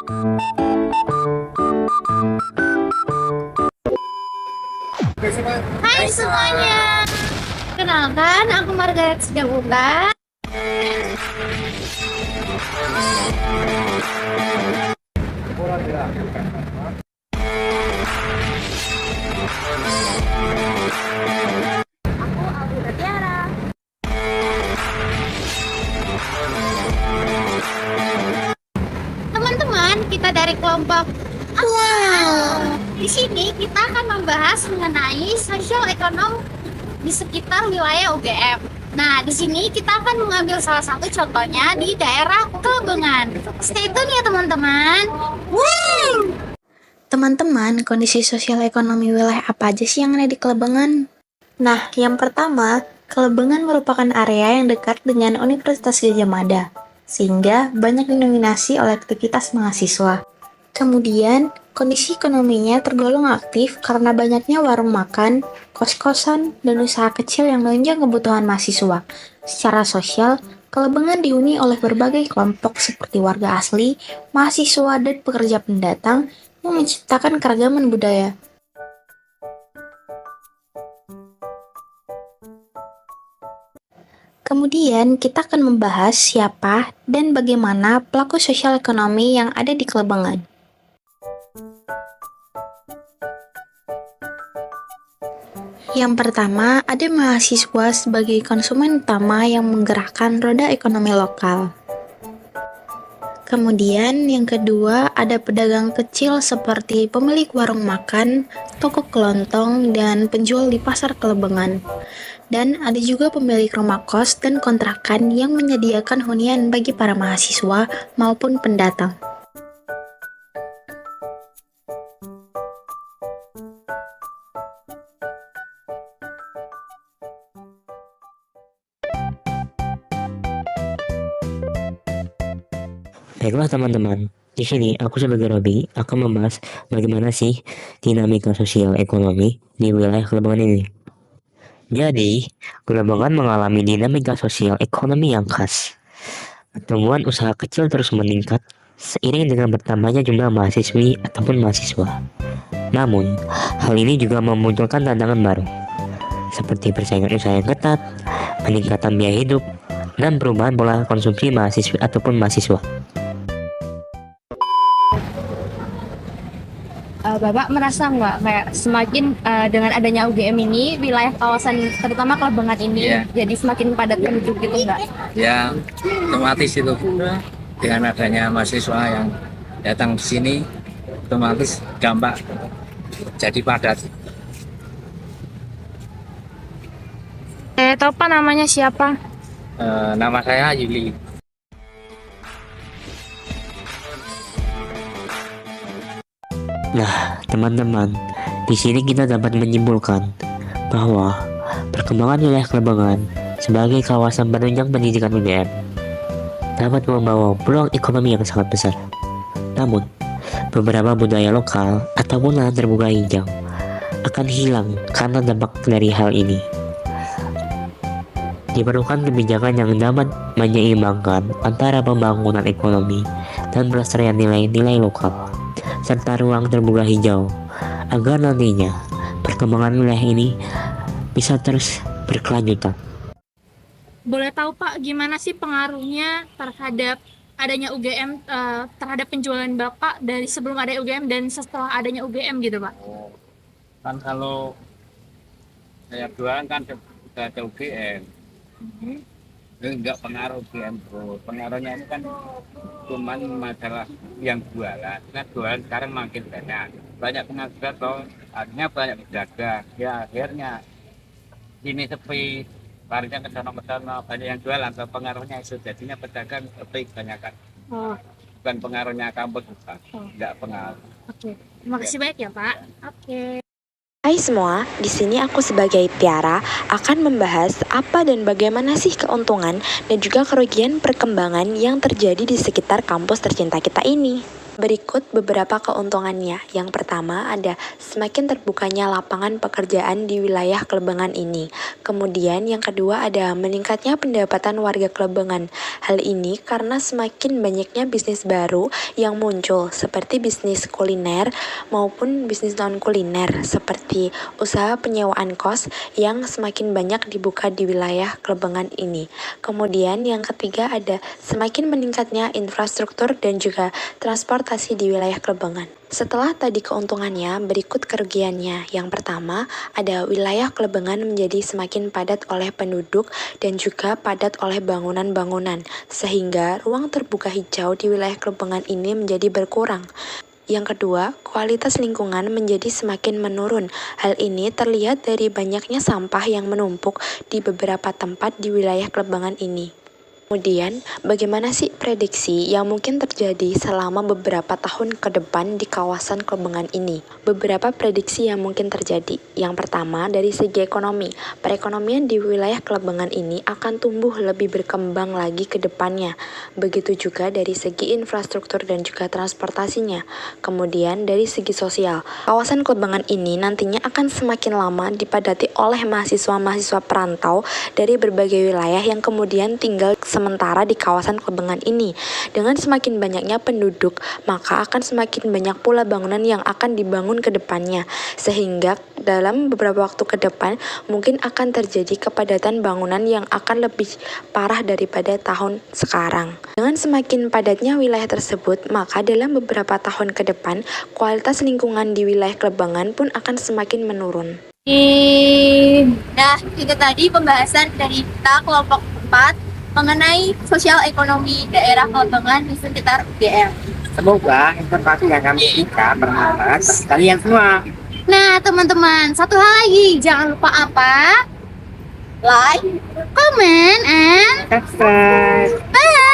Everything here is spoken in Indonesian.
Hai semuanya, kenalkan aku Margaret Sidabuka. Aku Alvira Tiara. Teman-teman, kita dari kelompok. Wow. Di sini kita akan membahas mengenai sosial ekonomi di sekitar wilayah UGM. Nah, di sini kita akan mengambil salah satu contohnya di daerah Kelebengan. Stay tune ya teman-teman. Woo! Teman-teman, kondisi sosial ekonomi wilayah apa aja sih yang ada di Kelebengan? Nah, yang pertama, Kelebengan merupakan area yang dekat dengan Universitas Gadjah Mada, sehingga banyak didominasi oleh aktivitas mahasiswa. Kemudian, kondisi ekonominya tergolong aktif karena banyaknya warung makan, kos-kosan, dan usaha kecil yang menunjang kebutuhan mahasiswa. Secara sosial, Kelebengan dihuni oleh berbagai kelompok seperti warga asli, mahasiswa, dan pekerja pendatang yang menciptakan keragaman budaya. Kemudian, kita akan membahas siapa dan bagaimana pelaku sosial ekonomi yang ada di Kelebengan. Yang pertama, ada mahasiswa sebagai konsumen utama yang menggerakkan roda ekonomi lokal. Kemudian, yang kedua, ada pedagang kecil seperti pemilik warung makan, toko kelontong, dan penjual di pasar Kelebengan. Dan ada juga pemilik rumah kos dan kontrakan yang menyediakan hunian bagi para mahasiswa maupun pendatang. Baiklah teman-teman, di sini aku sebagai Robi akan membahas bagaimana sih dinamika sosial ekonomi di wilayah Kelebengan ini. Jadi, Kelebengan mengalami dinamika sosial ekonomi yang khas. Pertumbuhan usaha kecil terus meningkat seiring dengan bertambahnya jumlah mahasiswi ataupun mahasiswa. Namun, hal ini juga memunculkan tantangan baru, seperti persaingan usaha yang ketat, peningkatan biaya hidup, dan perubahan pola konsumsi mahasiswi ataupun mahasiswa. Bapak merasa nggak kayak semakin dengan adanya UGM ini wilayah kawasan terutama Kelebengan ini jadi semakin padat penduduk gitu nggak? Ya, otomatis itu dengan adanya mahasiswa yang datang ke sini, otomatis dampak jadi padat. Tahu Pak namanya siapa? Nama saya Yuli. Nah, teman-teman, di sini kita dapat menyimpulkan bahwa perkembangan wilayah Kelebengan sebagai kawasan penunjang pendidikan UGM dapat membawa peluang ekonomi yang sangat besar. Namun, beberapa budaya lokal ataupun lahan terbuka hijau akan hilang karena dampak dari hal ini. Diperlukan kebijakan yang dapat menyeimbangkan antara pembangunan ekonomi dan pelestarian nilai-nilai lokal serta ruang terbuka hijau agar nantinya perkembangan wilayah ini bisa terus berkelanjutan. Boleh tahu Pak, gimana sih pengaruhnya terhadap adanya UGM terhadap penjualan Bapak dari sebelum ada UGM dan setelah adanya UGM gitu Pak? Kan kalau saya jualan kan sudah ada UGM. Enggak pengaruh UGM bro. Pengaruhnya itu kan cuman masalah yang jualan. Kan jualan sekarang makin banyak pengangguran toh, akhirnya banyak pedagang. Ya akhirnya ini sepi, larinya ke sana banyak yang jualan. Atau pengaruhnya itu jadinya pedagang sepi kebanyakan. Bukan pengaruhnya kampus bukan. Enggak pengaruh. Oke, terima kasih banyak ya Pak. Oke. Hai semua, di sini aku sebagai Tiara akan membahas apa dan bagaimana sih keuntungan dan juga kerugian perkembangan yang terjadi di sekitar kampus tercinta kita ini. Berikut beberapa keuntungannya. Yang pertama ada semakin terbukanya lapangan pekerjaan di wilayah Klebangan ini. Kemudian yang kedua ada meningkatnya pendapatan warga Klebangan. Hal ini karena semakin banyaknya bisnis baru yang muncul seperti bisnis kuliner maupun bisnis non-kuliner seperti usaha penyewaan kos yang semakin banyak dibuka di wilayah Klebangan ini. Kemudian yang ketiga ada semakin meningkatnya infrastruktur dan juga transportasi di wilayah Klebangan. Setelah tadi keuntungannya, berikut kerugiannya. Yang pertama, ada wilayah Klebangan menjadi semakin padat oleh penduduk dan juga padat oleh bangunan-bangunan, sehingga ruang terbuka hijau di wilayah Klebangan ini menjadi berkurang. Yang kedua, kualitas lingkungan menjadi semakin menurun. Hal ini terlihat dari banyaknya sampah yang menumpuk di beberapa tempat di wilayah Klebangan ini. Kemudian, bagaimana sih prediksi yang mungkin terjadi selama beberapa tahun ke depan di kawasan Klebangan ini? Beberapa prediksi yang mungkin terjadi. Yang pertama, dari segi ekonomi. Perekonomian di wilayah Klebangan ini akan tumbuh lebih berkembang lagi ke depannya. Begitu juga dari segi infrastruktur dan juga transportasinya. Kemudian, dari segi sosial. Kawasan Klebangan ini nantinya akan semakin lama dipadati oleh mahasiswa-mahasiswa perantau dari berbagai wilayah yang kemudian tinggal sementara di kawasan Klebangan ini. Dengan semakin banyaknya penduduk, maka akan semakin banyak pula bangunan yang akan dibangun ke depannya. Sehingga dalam beberapa waktu ke depan, mungkin akan terjadi kepadatan bangunan yang akan lebih parah daripada tahun sekarang. Dengan semakin padatnya wilayah tersebut, maka dalam beberapa tahun ke depan, kualitas lingkungan di wilayah Klebangan pun akan semakin menurun. Nah, itu tadi pembahasan dari kita kelompok 4 mengenai sosial ekonomi daerah Klebangan di sekitar UGM. Semoga informasi yang kami berikan bermanfaat bagi kalian semua. Nah, teman-teman, satu hal lagi, jangan lupa apa? Like, comment, and Subscribe. bye!